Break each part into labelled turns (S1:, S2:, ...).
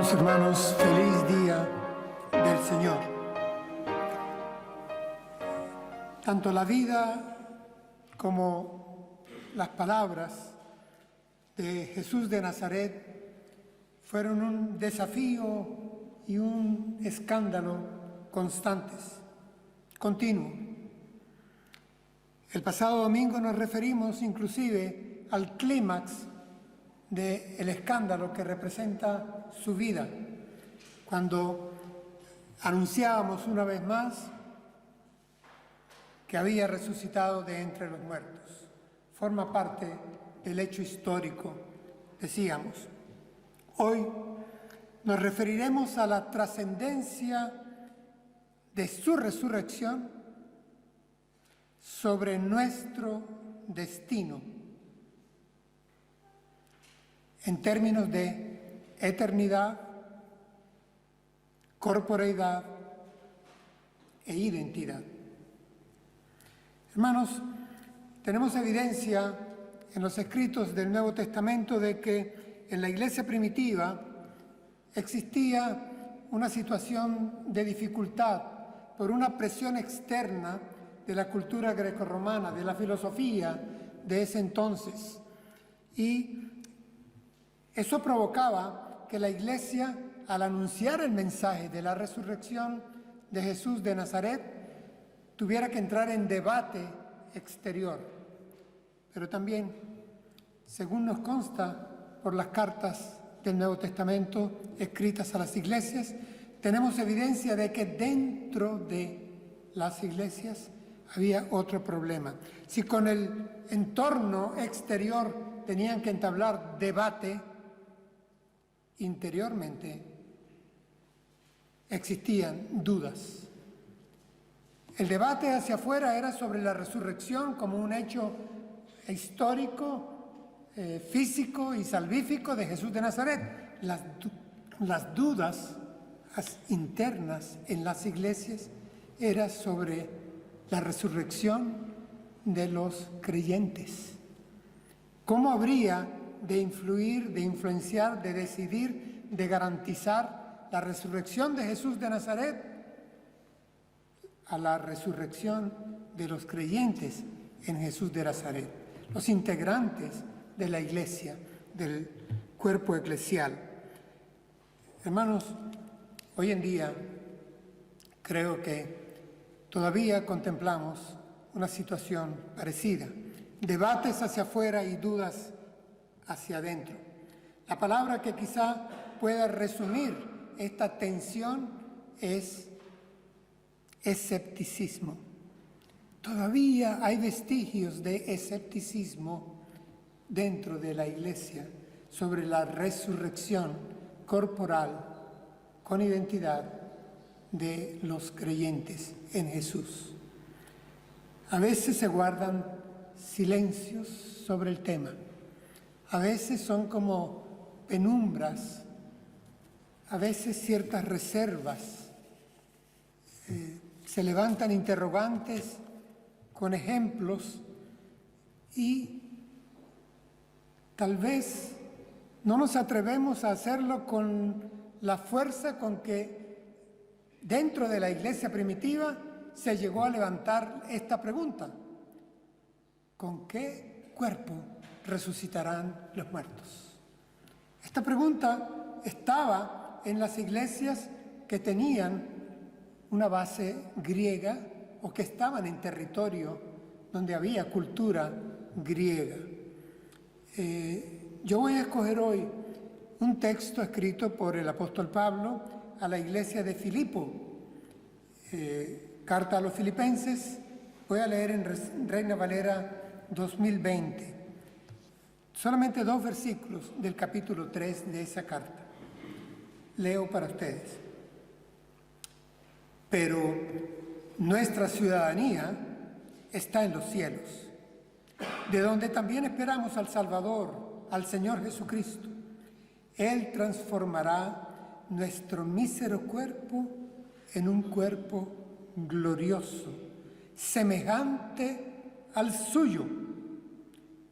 S1: Amados hermanos, feliz día del Señor. Tanto la vida como las palabras de Jesús de Nazaret fueron un desafío y un escándalo constantes, continuo. El pasado domingo nos referimos inclusive al clímax del escándalo que representa su vida, cuando anunciábamos una vez más que había resucitado de entre los muertos. Forma parte del hecho histórico, decíamos. Hoy nos referiremos a la trascendencia de su resurrección sobre nuestro destino, en términos de eternidad, corporeidad e identidad. Hermanos, tenemos evidencia en los escritos del Nuevo Testamento de que en la iglesia primitiva existía una situación de dificultad por una presión externa de la cultura grecorromana, de la filosofía de ese entonces. Y eso provocaba que la iglesia, al anunciar el mensaje de la resurrección de Jesús de Nazaret, tuviera que entrar en debate exterior. Pero también, según nos consta por las cartas del Nuevo Testamento escritas a las iglesias, tenemos evidencia de que dentro de las iglesias había otro problema. Si con el entorno exterior tenían que entablar debate, interiormente existían dudas. El debate hacia afuera era sobre la resurrección como un hecho histórico, físico y salvífico de Jesús de Nazaret. Las dudas internas en las iglesias eran sobre la resurrección de los creyentes. ¿Cómo habría de influir, de influenciar, de decidir, de garantizar la resurrección de Jesús de Nazaret a la resurrección de los creyentes en Jesús de Nazaret, los integrantes de la iglesia, del cuerpo eclesial? Hermanos, hoy en día creo que todavía contemplamos una situación parecida, debates hacia afuera y dudas hacia adentro. La palabra que quizá pueda resumir esta tensión es escepticismo. Todavía hay vestigios de escepticismo dentro de la iglesia sobre la resurrección corporal con identidad de los creyentes en Jesús. A veces se guardan silencios sobre el tema. A veces son como penumbras, a veces ciertas reservas. Se levantan interrogantes con ejemplos y tal vez no nos atrevemos a hacerlo con la fuerza con que dentro de la iglesia primitiva se llegó a levantar esta pregunta: ¿con qué cuerpo resucitarán los muertos? Esta pregunta estaba en las iglesias que tenían una base griega o que estaban en territorio donde había cultura griega. Yo voy a escoger hoy un texto escrito por el apóstol Pablo a la iglesia de Filipo, carta a los filipenses. Voy a leer en Reina Valera 2020. Solamente 2 versículos del capítulo 3 de esa carta. Leo para ustedes. Pero nuestra ciudadanía está en los cielos, de donde también esperamos al Salvador, al Señor Jesucristo. Él transformará nuestro mísero cuerpo en un cuerpo glorioso, semejante al suyo,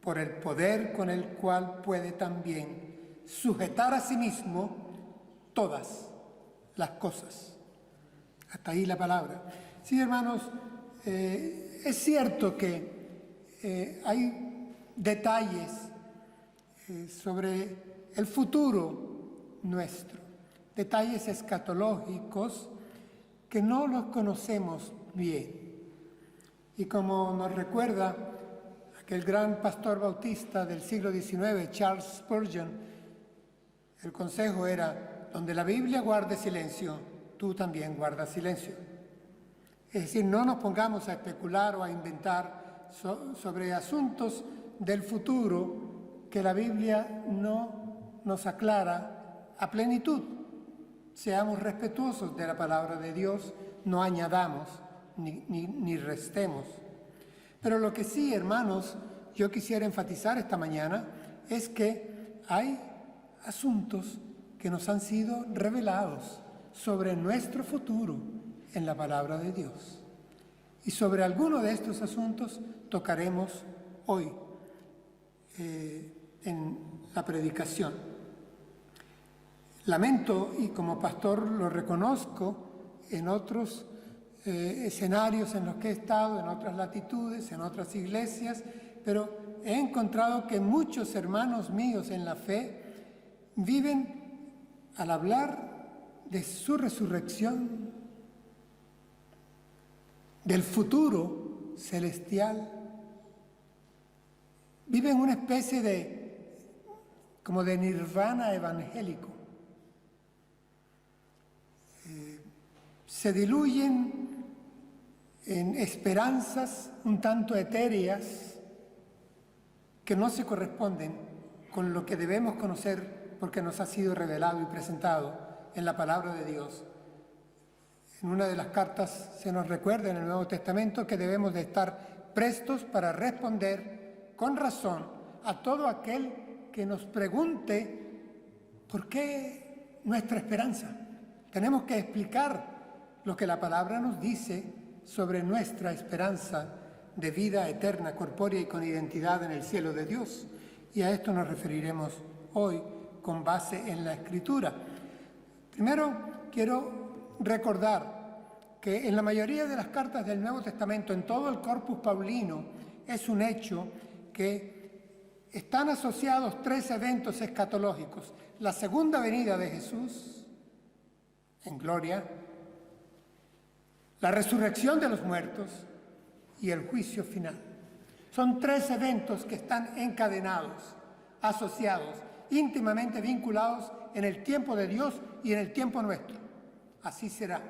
S1: por el poder con el cual puede también sujetar a sí mismo todas las cosas. Hasta ahí la palabra. Sí, hermanos, es cierto que hay detalles sobre el futuro nuestro, detalles escatológicos que no los conocemos bien. Y como nos recuerda aquel gran pastor bautista del siglo XIX, Charles Spurgeon, el consejo era: donde la Biblia guarde silencio, tú también guarda silencio. Es decir, no nos pongamos a especular o a inventar sobre asuntos del futuro que la Biblia no nos aclara a plenitud. Seamos respetuosos de la palabra de Dios, no añadamos ni restemos. Pero lo que sí, hermanos, yo quisiera enfatizar esta mañana es que hay asuntos que nos han sido revelados sobre nuestro futuro en la palabra de Dios. Y sobre alguno de estos asuntos tocaremos hoy en la predicación. Lamento, y como pastor lo reconozco, en otros escenarios en los que he estado, en otras latitudes, en otras iglesias, pero he encontrado que muchos hermanos míos en la fe viven, al hablar de su resurrección, del futuro celestial, viven una especie como de nirvana evangélico. Se diluyen en esperanzas un tanto etéreas que no se corresponden con lo que debemos conocer porque nos ha sido revelado y presentado en la palabra de Dios. En una de las cartas se nos recuerda en el Nuevo Testamento que debemos de estar prestos para responder con razón a todo aquel que nos pregunte por qué nuestra esperanza. Tenemos que explicar lo que la palabra nos dice sobre nuestra esperanza de vida eterna, corpórea y con identidad en el cielo de Dios. Y a esto nos referiremos hoy con base en la Escritura. Primero, quiero recordar que en la mayoría de las cartas del Nuevo Testamento, en todo el corpus paulino, es un hecho que están asociados tres eventos escatológicos: la segunda venida de Jesús en gloria, la resurrección de los muertos y el juicio final. Son tres eventos que están encadenados, asociados, íntimamente vinculados en el tiempo de Dios y en el tiempo nuestro. Así será.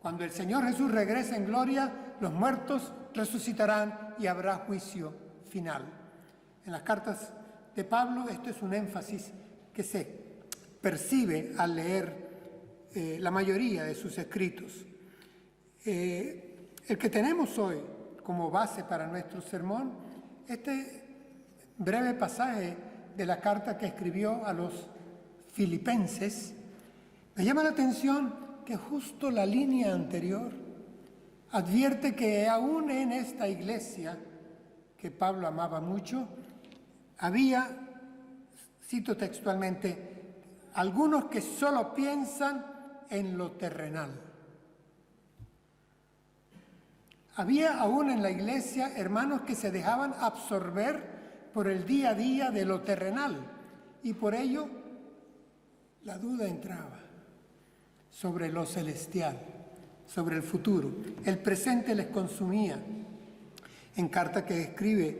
S1: Cuando el Señor Jesús regrese en gloria, los muertos resucitarán y habrá juicio final. En las cartas de Pablo esto es un énfasis que se percibe al leer la mayoría de sus escritos. El que tenemos hoy como base para nuestro sermón, este breve pasaje de la carta que escribió a los filipenses, me llama la atención que justo la línea anterior advierte que aún en esta iglesia, que Pablo amaba mucho, había, cito textualmente, algunos que solo piensan en lo terrenal. Había aún en la iglesia hermanos que se dejaban absorber por el día a día de lo terrenal y por ello la duda entraba sobre lo celestial, sobre el futuro. El presente les consumía. En carta que escribe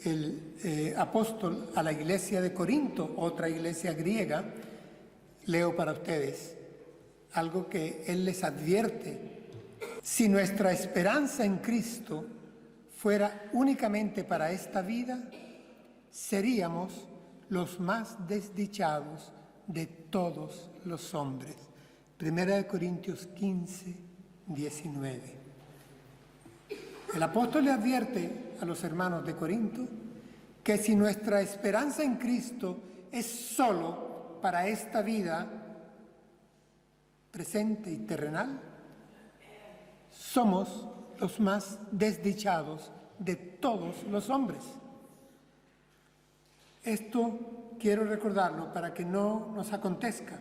S1: el apóstol a la iglesia de Corinto, otra iglesia griega, leo para ustedes algo que él les advierte. Si nuestra esperanza en Cristo fuera únicamente para esta vida, seríamos los más desdichados de todos los hombres. Primera de Corintios 15, 19. El apóstol le advierte a los hermanos de Corinto que si nuestra esperanza en Cristo es solo para esta vida presente y terrenal, somos los más desdichados de todos los hombres. Esto quiero recordarlo para que no nos acontezca.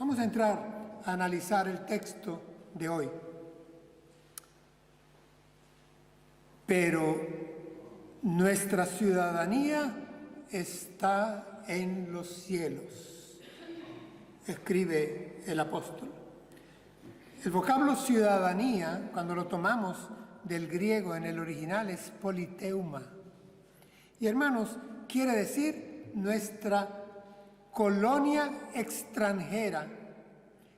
S1: Vamos a entrar a analizar el texto de hoy. Pero nuestra ciudadanía está en los cielos, escribe el apóstol. El vocablo ciudadanía, cuando lo tomamos del griego en el original, es politeuma. Y hermanos, quiere decir nuestra colonia extranjera.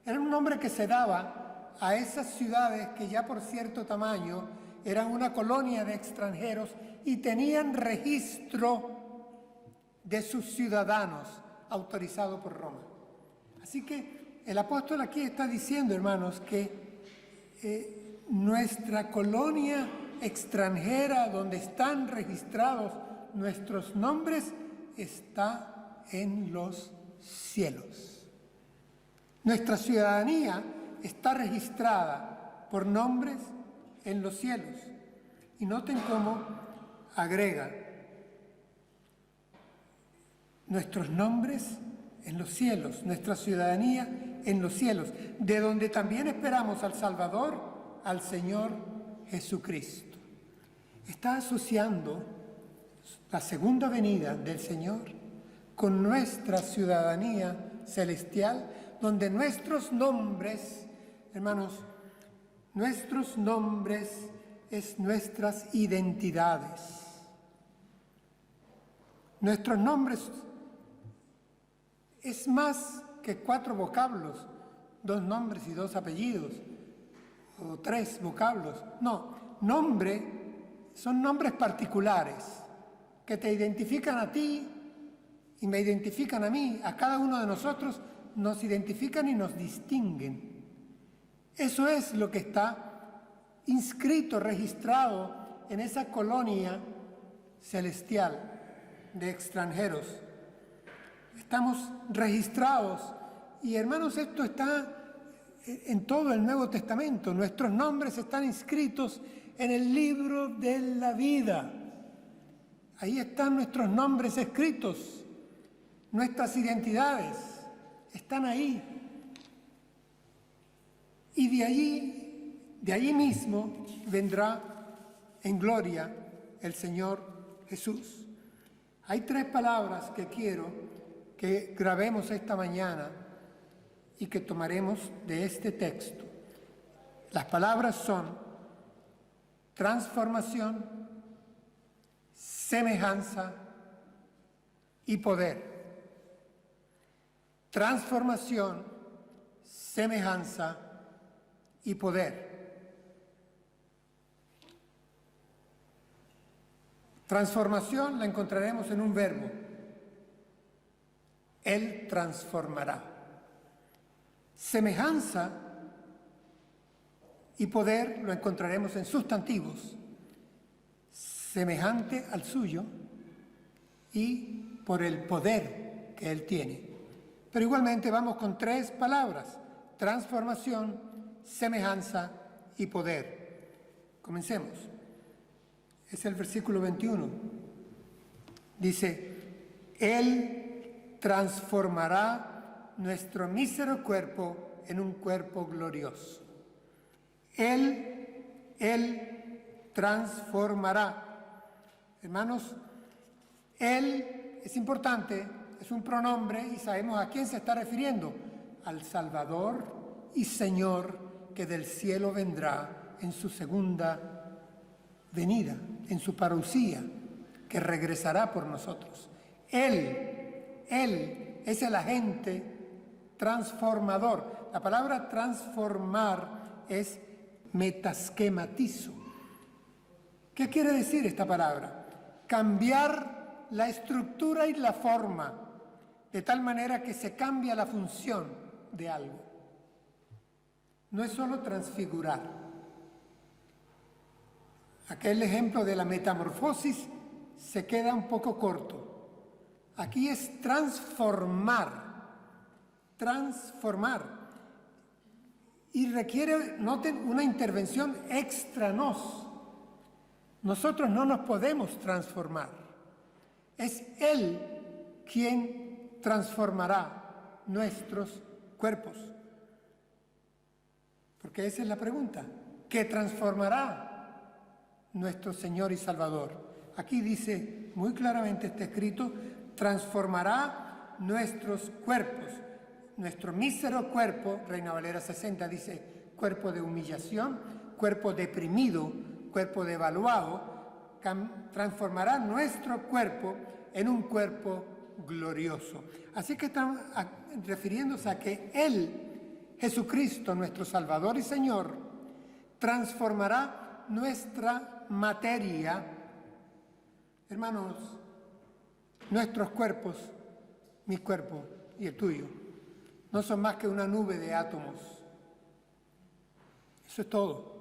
S1: Era un nombre que se daba a esas ciudades que ya por cierto tamaño eran una colonia de extranjeros y tenían registro de sus ciudadanos autorizado por Roma. Así que el apóstol aquí está diciendo, hermanos, que nuestra colonia extranjera, donde están registrados nuestros nombres, está en los cielos. Nuestra ciudadanía está registrada por nombres en los cielos. Y noten cómo agrega nuestros nombres en los cielos, nuestra ciudadanía en los cielos, de donde también esperamos al Salvador, al Señor Jesucristo. Está asociando la segunda venida del Señor con nuestra ciudadanía celestial, donde nuestros nombres, hermanos, nuestros nombres es nuestras identidades. Nuestros nombres es más que 4 vocablos, 2 nombres y 2 apellidos, o 3 vocablos. No, nombre son nombres particulares que te identifican a ti y me identifican a mí, a cada uno de nosotros nos identifican y nos distinguen. Eso es lo que está inscrito, registrado en esa colonia celestial de extranjeros. Estamos registrados y, hermanos, esto está en todo el Nuevo Testamento. Nuestros nombres están inscritos en el libro de la vida. Ahí están nuestros nombres escritos, nuestras identidades están ahí. Y de allí mismo vendrá en gloria el Señor Jesús. Hay 3 palabras que quiero que grabemos esta mañana y que tomaremos de este texto. Las palabras son transformación, semejanza y poder. Transformación, semejanza y poder. Transformación la encontraremos en un verbo. Él transformará. Semejanza y poder lo encontraremos en sustantivos. Semejante al suyo y por el poder que él tiene. Pero igualmente vamos con 3 palabras: transformación, semejanza y poder. Comencemos. Es el versículo 21. Dice: Él transformará nuestro mísero cuerpo en un cuerpo glorioso. Él transformará. Hermanos, Él es importante, es un pronombre y sabemos a quién se está refiriendo: al Salvador y Señor que del cielo vendrá en su segunda venida, en su parucía, que regresará por nosotros. Él es el agente transformador. La palabra transformar es metaschematizo. ¿Qué quiere decir esta palabra? Cambiar la estructura y la forma, de tal manera que se cambia la función de algo. No es solo transfigurar. Aquel ejemplo de la metamorfosis se queda un poco corto. Aquí es transformar. Y requiere, noten, una intervención extra nos. Nosotros no nos podemos transformar. Es Él quien transformará nuestros cuerpos. Porque esa es la pregunta. ¿Qué transformará nuestro Señor y Salvador? Aquí dice muy claramente, está escrito, transformará nuestros cuerpos. Nuestro mísero cuerpo, Reina Valera 60 dice, cuerpo de humillación, cuerpo deprimido, cuerpo devaluado, transformará nuestro cuerpo en un cuerpo glorioso. Así que están refiriéndose a que Él, Jesucristo, nuestro Salvador y Señor, transformará nuestra materia. Hermanos, nuestros cuerpos, mi cuerpo y el tuyo, no son más que una nube de átomos. Eso es todo.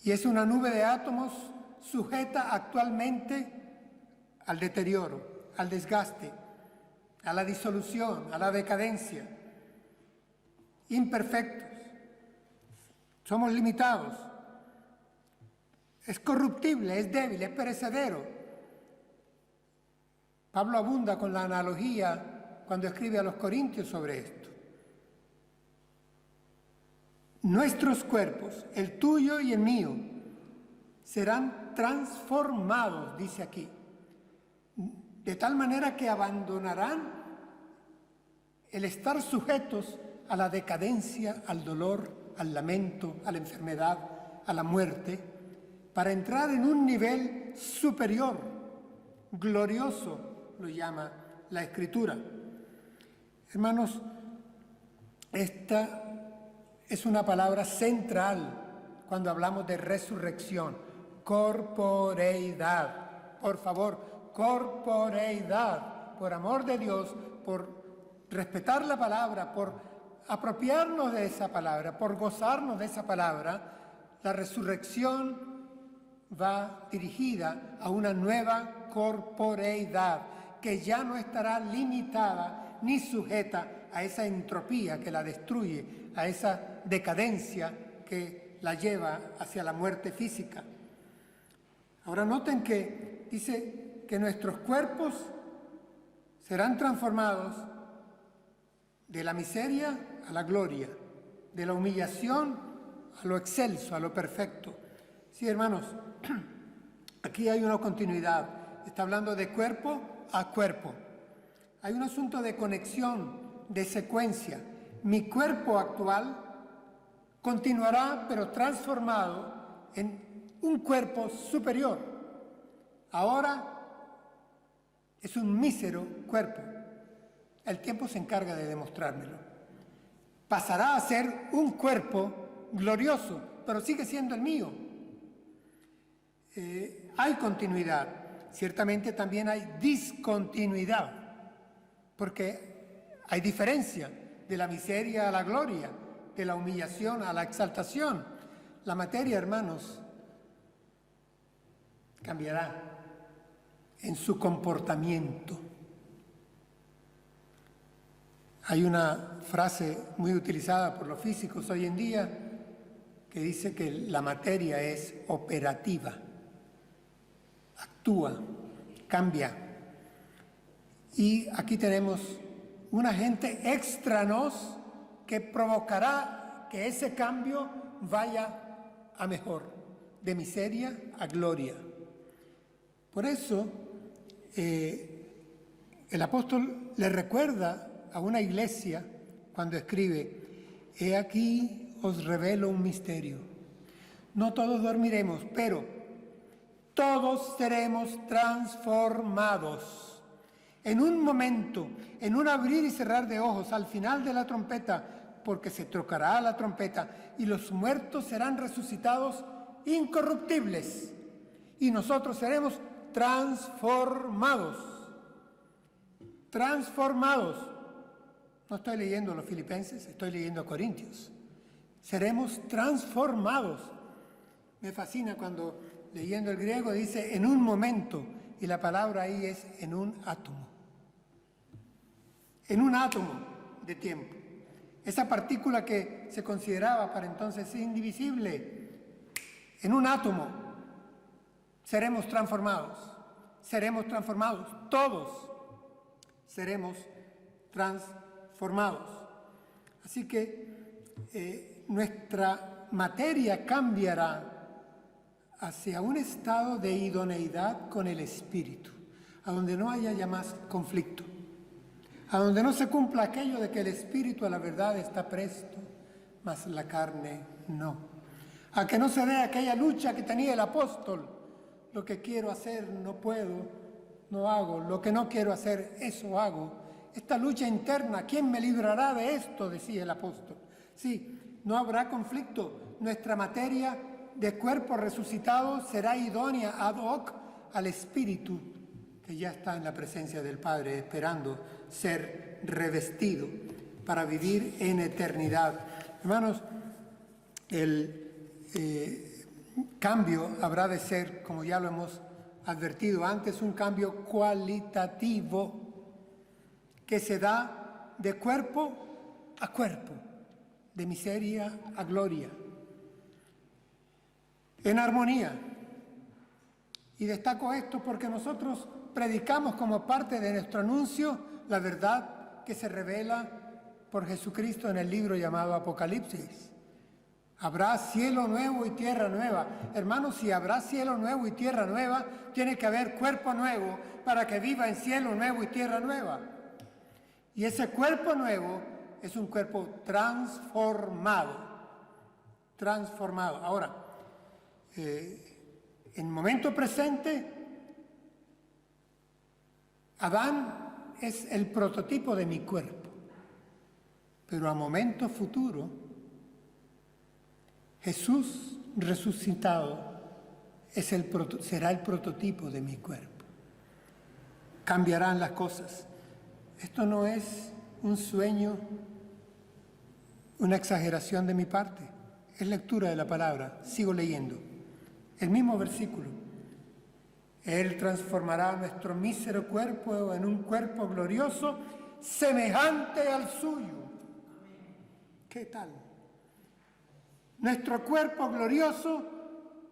S1: Y es una nube de átomos sujeta actualmente al deterioro, al desgaste, a la disolución, a la decadencia. Imperfectos. Somos limitados. Es corruptible, es débil, es perecedero. Pablo abunda con la analogía cuando escribe a los Corintios sobre esto. Nuestros cuerpos, el tuyo y el mío, serán transformados, dice aquí, de tal manera que abandonarán el estar sujetos a la decadencia, al dolor, al lamento, a la enfermedad, a la muerte, para entrar en un nivel superior, glorioso, lo llama la Escritura. Hermanos, esta es una palabra central cuando hablamos de resurrección. Corporeidad. Por favor, corporeidad. Por amor de Dios, por respetar la palabra, por apropiarnos de esa palabra, por gozarnos de esa palabra, la resurrección va dirigida a una nueva corporeidad que ya no estará limitada ni sujeta a esa entropía que la destruye, a esa decadencia que la lleva hacia la muerte física. Ahora noten que dice que nuestros cuerpos serán transformados de la miseria a la gloria, de la humillación a lo excelso, a lo perfecto. Sí, hermanos, aquí hay una continuidad. Está hablando de cuerpo a cuerpo. Hay un asunto de conexión, de secuencia. Mi cuerpo actual continuará, pero transformado en un cuerpo superior. Ahora es un mísero cuerpo. El tiempo se encarga de demostrármelo. Pasará a ser un cuerpo glorioso, pero sigue siendo el mío. Hay continuidad. Ciertamente también hay discontinuidad, porque hay diferencia de la miseria a la gloria, de la humillación a la exaltación. La materia, hermanos, cambiará en su comportamiento. Hay una frase muy utilizada por los físicos hoy en día que dice que la materia es operativa, actúa, cambia. Y aquí tenemos un agente extranos que provocará que ese cambio vaya a mejor, de miseria a gloria. Por eso, el apóstol le recuerda a una iglesia cuando escribe: he aquí os revelo un misterio. No todos dormiremos, pero todos seremos transformados. En un momento, en un abrir y cerrar de ojos, al final de la trompeta, porque se tocará la trompeta y los muertos serán resucitados incorruptibles y nosotros seremos transformados. Transformados. No estoy leyendo los Filipenses, estoy leyendo Corintios. Seremos transformados. Me fascina cuando leyendo el griego dice en un momento, y la palabra ahí es en un átomo. En un átomo de tiempo. Esa partícula que se consideraba para entonces indivisible, en un átomo seremos transformados. Seremos transformados. Todos seremos transformados. transformados. Así que nuestra materia cambiará hacia un estado de idoneidad con el Espíritu, a donde no haya ya más conflicto, a donde no se cumpla aquello de que el Espíritu a la verdad está presto, mas la carne no. A que no se dé aquella lucha que tenía el apóstol: lo que quiero hacer no puedo, no hago; lo que no quiero hacer, eso hago. Esta lucha interna, ¿quién me librará de esto?, decía el apóstol. Sí, no habrá conflicto. Nuestra materia de cuerpo resucitado será idónea ad hoc al Espíritu que ya está en la presencia del Padre, esperando ser revestido para vivir en eternidad. Hermanos, el cambio habrá de ser, como ya lo hemos advertido antes, un cambio cualitativo que se da de cuerpo a cuerpo, de miseria a gloria, en armonía. Y destaco esto porque nosotros predicamos como parte de nuestro anuncio la verdad que se revela por Jesucristo en el libro llamado Apocalipsis. Habrá cielo nuevo y tierra nueva. Hermanos, si habrá cielo nuevo y tierra nueva, tiene que haber cuerpo nuevo para que viva en cielo nuevo y tierra nueva. Y ese cuerpo nuevo es un cuerpo transformado. Transformado. Ahora, en el momento presente, Adán es el prototipo de mi cuerpo. Pero a momento futuro, Jesús resucitado será el prototipo de mi cuerpo. Cambiarán las cosas. Esto no es un sueño, una exageración de mi parte. Es lectura de la palabra. Sigo leyendo. El mismo versículo. Él transformará nuestro mísero cuerpo en un cuerpo glorioso, semejante al suyo. ¿Qué tal? Nuestro cuerpo glorioso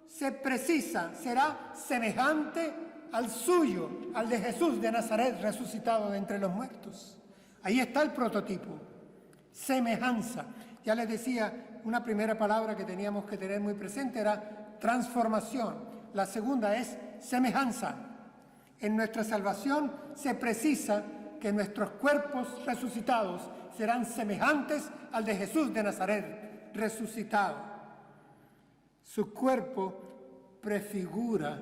S1: será semejante al suyo, al de Jesús de Nazaret, resucitado de entre los muertos. Ahí está el prototipo, semejanza. Ya les decía, una primera palabra que teníamos que tener muy presente era transformación. La segunda es semejanza. En nuestra salvación se precisa que nuestros cuerpos resucitados serán semejantes al de Jesús de Nazaret, resucitado. Su cuerpo prefigura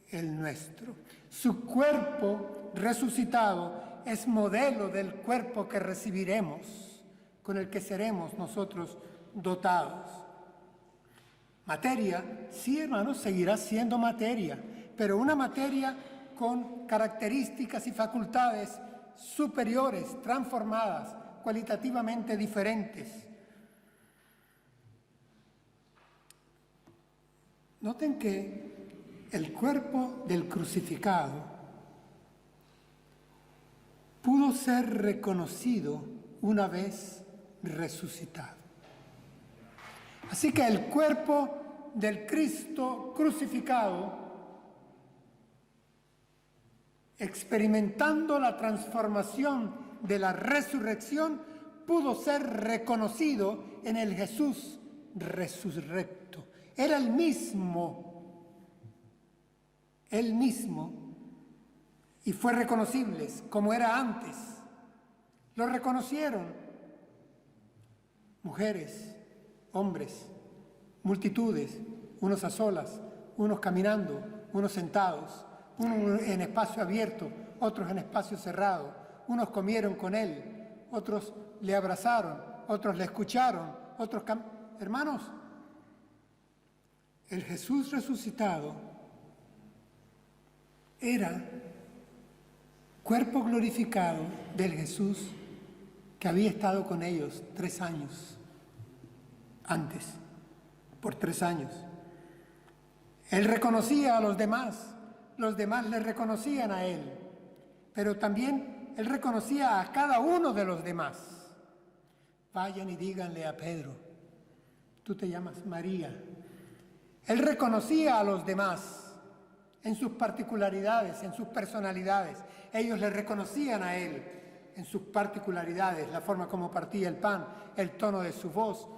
S1: el nuestro. Su cuerpo resucitado es modelo del cuerpo que recibiremos, con el que seremos nosotros dotados. Materia, sí, hermanos, seguirá siendo materia, pero una materia con características y facultades superiores, transformadas, cualitativamente diferentes. Noten que el cuerpo del crucificado pudo ser reconocido una vez resucitado. Así que el cuerpo del Cristo crucificado, experimentando la transformación de la resurrección, pudo ser reconocido en el Jesús resurrecto. Era el mismo, y fue reconocible como era antes. Lo reconocieron mujeres, hombres, multitudes, unos a solas, unos caminando, unos sentados, unos en espacio abierto, otros en espacio cerrado. Unos comieron con él, otros le abrazaron, otros le escucharon, otros hermanos, el Jesús resucitado era cuerpo glorificado del Jesús que había estado con ellos 3 años antes, por 3 años. Él reconocía a los demás le reconocían a él, pero también él reconocía a cada uno de los demás. Vayan y díganle a Pedro, tú te llamas María. Él reconocía a los demás en sus particularidades, en sus personalidades. Ellos le reconocían a él. en sus particularidades, la forma como partía el pan, el tono de su voz.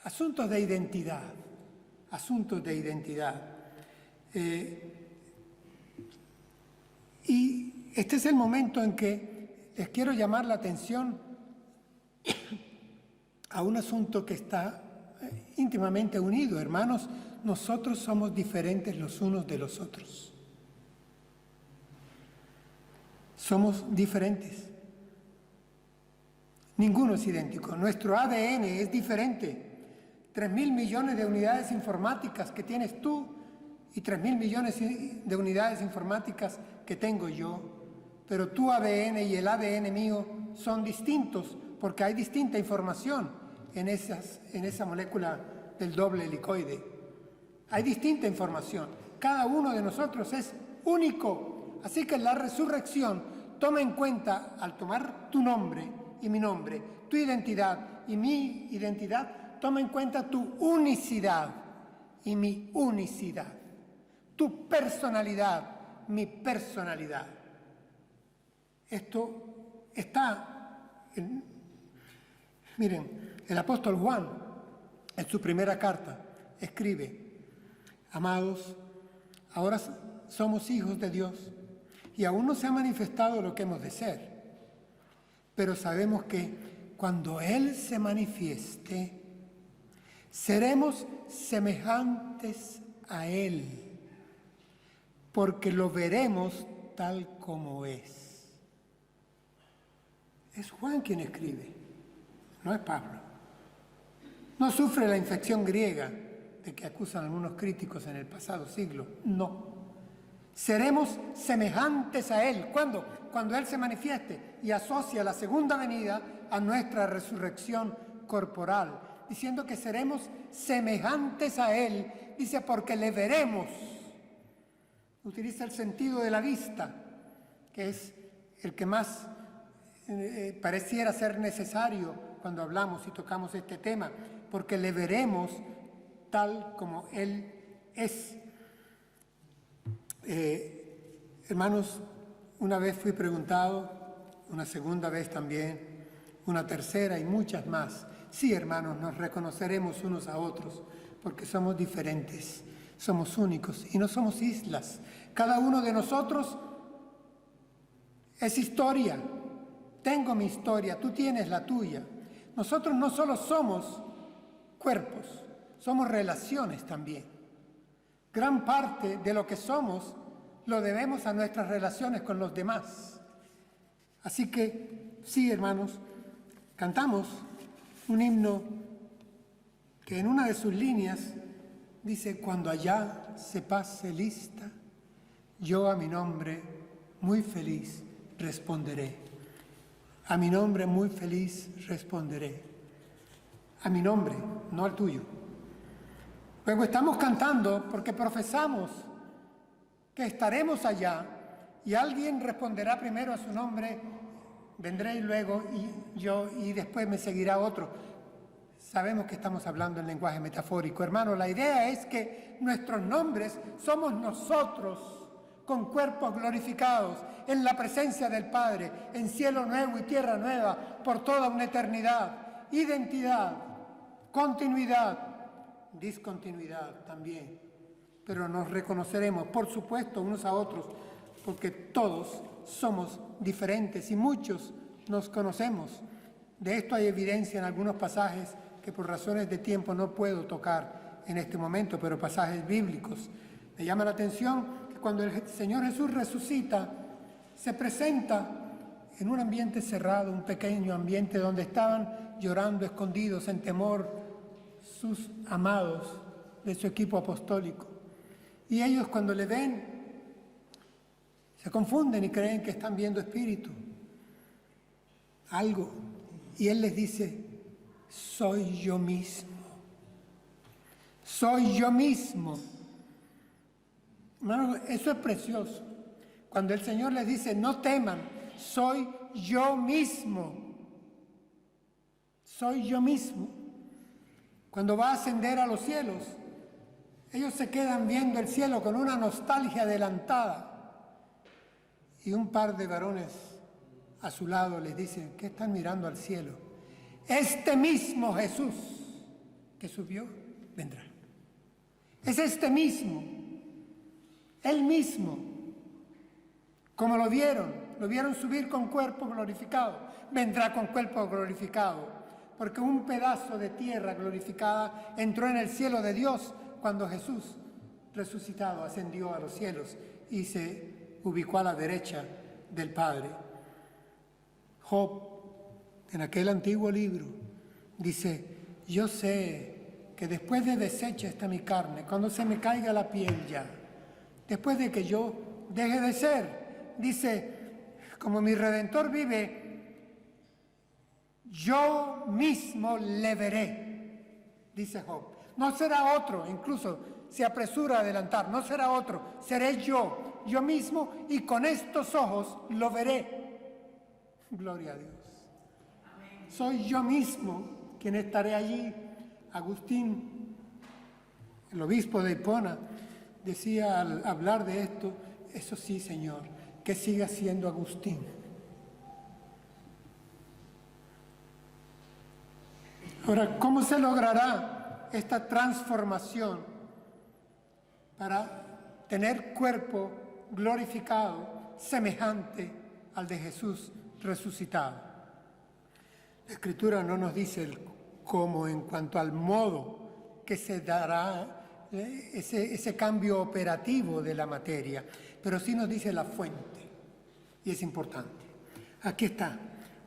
S1: Asuntos de identidad, asuntos de identidad. Y este es el momento en que les quiero llamar la atención a un asunto que está íntimamente unido. Hermanos, nosotros somos diferentes los unos de los otros. Somos diferentes. Ninguno es idéntico. Nuestro ADN es diferente. 3.000 millones de unidades informáticas que tienes tú y 3.000 millones de unidades informáticas que tengo yo. Pero tu ADN y el ADN mío son distintos porque hay distinta información en esa molécula del doble helicoide. Hay distinta información. Cada uno de nosotros es único. Así que la resurrección toma en cuenta, al tomar tu nombre y mi nombre, tu identidad y mi identidad, toma en cuenta tu unicidad y mi unicidad. Tu personalidad, mi personalidad. Esto está miren, el apóstol Juan, en su primera carta, escribe: amados, ahora somos hijos de Dios y aún no se ha manifestado lo que hemos de ser, pero sabemos que cuando Él se manifieste, seremos semejantes a Él, porque lo veremos tal como es. Es Juan quien escribe, no es Pablo. No sufre la infección griega de que acusan algunos críticos en el pasado siglo, no. Seremos semejantes a Él. ¿Cuándo? Cuando Él se manifieste y asocia la segunda venida a nuestra resurrección corporal, diciendo que seremos semejantes a Él, dice, porque le veremos. Utiliza el sentido de la vista, que es el que más pareciera ser necesario cuando hablamos y tocamos este tema, porque le veremos tal como Él es. Hermanos, una vez fui preguntado, una segunda vez también, una tercera y muchas más. Sí, hermanos, nos reconoceremos unos a otros porque somos diferentes, somos únicos y no somos islas. Cada uno de nosotros es historia. Tengo mi historia, tú tienes la tuya. Nosotros no solo somos cuerpos, somos relaciones también. Gran parte de lo que somos lo debemos a nuestras relaciones con los demás. Así que, sí, hermanos, cantamos un himno que en una de sus líneas dice: cuando allá se pase lista, yo a mi nombre muy feliz responderé. A mi nombre muy feliz responderé. A mi nombre, no al tuyo. Luego estamos cantando porque profesamos que estaremos allá y alguien responderá primero a su nombre, vendré y luego y yo y después me seguirá otro. Sabemos que estamos hablando en lenguaje metafórico. Hermano, la idea es que nuestros nombres somos nosotros con cuerpos glorificados en la presencia del Padre, en cielo nuevo y tierra nueva, por toda una eternidad. Identidad, continuidad, discontinuidad también. Pero nos reconoceremos, por supuesto, unos a otros, porque todos somos diferentes y muchos nos conocemos. De esto hay evidencia en algunos pasajes que por razones de tiempo no puedo tocar en este momento, pero pasajes bíblicos. Me llama la atención que cuando el Señor Jesús resucita, se presenta en un ambiente cerrado, un pequeño ambiente donde estaban llorando escondidos en temor sus amados de su equipo apostólico. Y ellos cuando le ven, se confunden y creen que están viendo espíritu, algo. Y Él les dice: soy yo mismo. Soy yo mismo. Hermano, eso es precioso. Cuando el Señor les dice: no teman, soy yo mismo. Soy yo mismo. Cuando va a ascender a los cielos, ellos se quedan viendo el cielo con una nostalgia adelantada. Y un par de varones a su lado les dice, ¿qué están mirando al cielo? Este mismo Jesús que subió, vendrá. Es este mismo, Él mismo, como lo vieron subir con cuerpo glorificado, vendrá con cuerpo glorificado, porque un pedazo de tierra glorificada entró en el cielo de Dios cuando Jesús, resucitado, ascendió a los cielos y se ubicó a la derecha del Padre. Job, en aquel antiguo libro, dice, yo sé que después de deshecha está mi carne, cuando se me caiga la piel ya, después de que yo deje de ser, dice, como mi Redentor vive, yo mismo le veré, dice Job. No será otro, incluso se apresura a adelantar, no será otro, seré yo mismo, y con estos ojos lo veré. Gloria a Dios. Amén. Soy yo mismo quien estaré allí. Agustín, el obispo de Hipona, decía al hablar de esto, eso sí, Señor, que siga siendo Agustín. Ahora, ¿cómo se logrará esta transformación para tener cuerpo glorificado semejante al de Jesús resucitado? La Escritura no nos dice el cómo en cuanto al modo que se dará ese cambio operativo de la materia, pero sí nos dice la fuente, y es importante. Aquí está,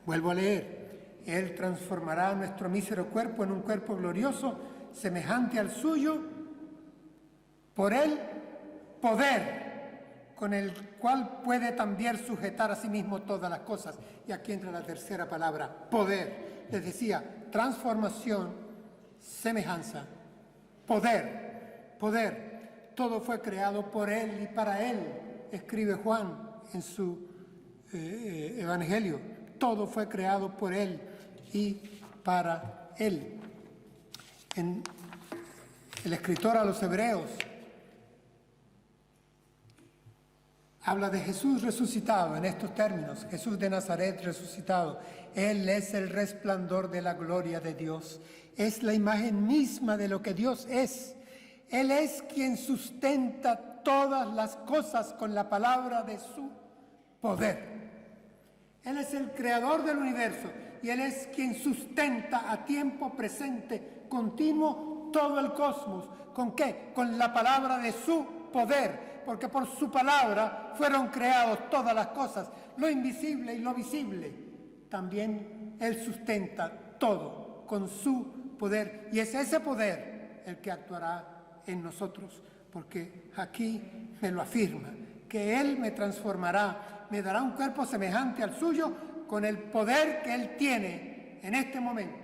S1: vuelvo a leer. Él transformará nuestro mísero cuerpo en un cuerpo glorioso, semejante al suyo, por el poder con el cual puede también sujetar a sí mismo todas las cosas. Y aquí entra la tercera palabra, poder. Les decía, transformación, semejanza, poder, poder. Todo fue creado por Él y para Él, escribe Juan en su Evangelio. Todo fue creado por Él y para Él. El escritor a los Hebreos habla de Jesús resucitado en estos términos, Jesús de Nazaret resucitado. Él es el resplandor de la gloria de Dios, es la imagen misma de lo que Dios es. Él es quien sustenta todas las cosas con la palabra de su poder. Él es el creador del universo y Él es quien sustenta a tiempo presente, continuo, todo el cosmos. ¿Con qué? Con la palabra de su poder, porque por su palabra fueron creadas todas las cosas, lo invisible y lo visible. También Él sustenta todo con su poder, y es ese poder el que actuará en nosotros, porque aquí me lo afirma, que Él me transformará, me dará un cuerpo semejante al suyo, con el poder que Él tiene en este momento,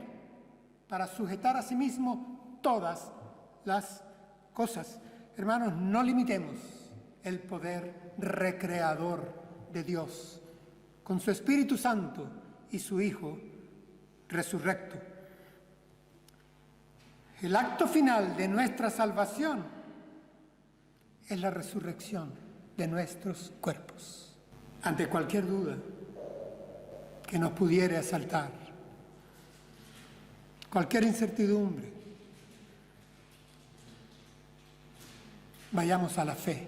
S1: para sujetar a sí mismo todas las cosas. Hermanos, no limitemos el poder recreador de Dios con su Espíritu Santo y su Hijo resurrecto. El acto final de nuestra salvación es la resurrección de nuestros cuerpos. Ante cualquier duda que nos pudiera asaltar, cualquier incertidumbre, vayamos a la fe.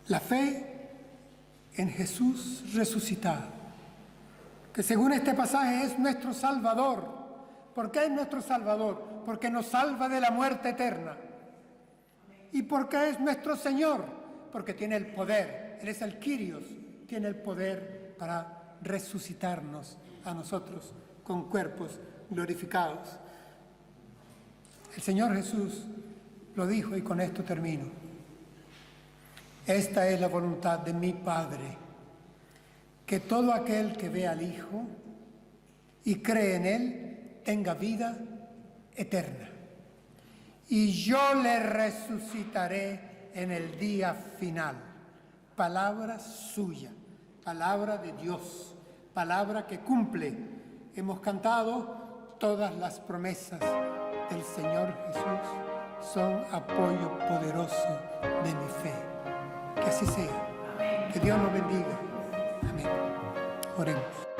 S1: La fe en Jesús resucitado, que según este pasaje es nuestro Salvador. ¿Por qué es nuestro Salvador? Porque nos salva de la muerte eterna. ¿Y por qué es nuestro Señor? Porque tiene el poder. Él es el Kyrios, tiene el poder para resucitarnos a nosotros con cuerpos glorificados. El Señor Jesús lo dijo, y con esto termino. Esta es la voluntad de mi Padre, que todo aquel que ve al Hijo y cree en Él tenga vida eterna. Y yo le resucitaré en el día final. Palabra suya, palabra de Dios, palabra que cumple. Hemos cantado todas las promesas del Señor Jesús. Son apoyo poderoso de mi fe. Que así sea. Amén. Que Dios nos bendiga. Amén. Oremos.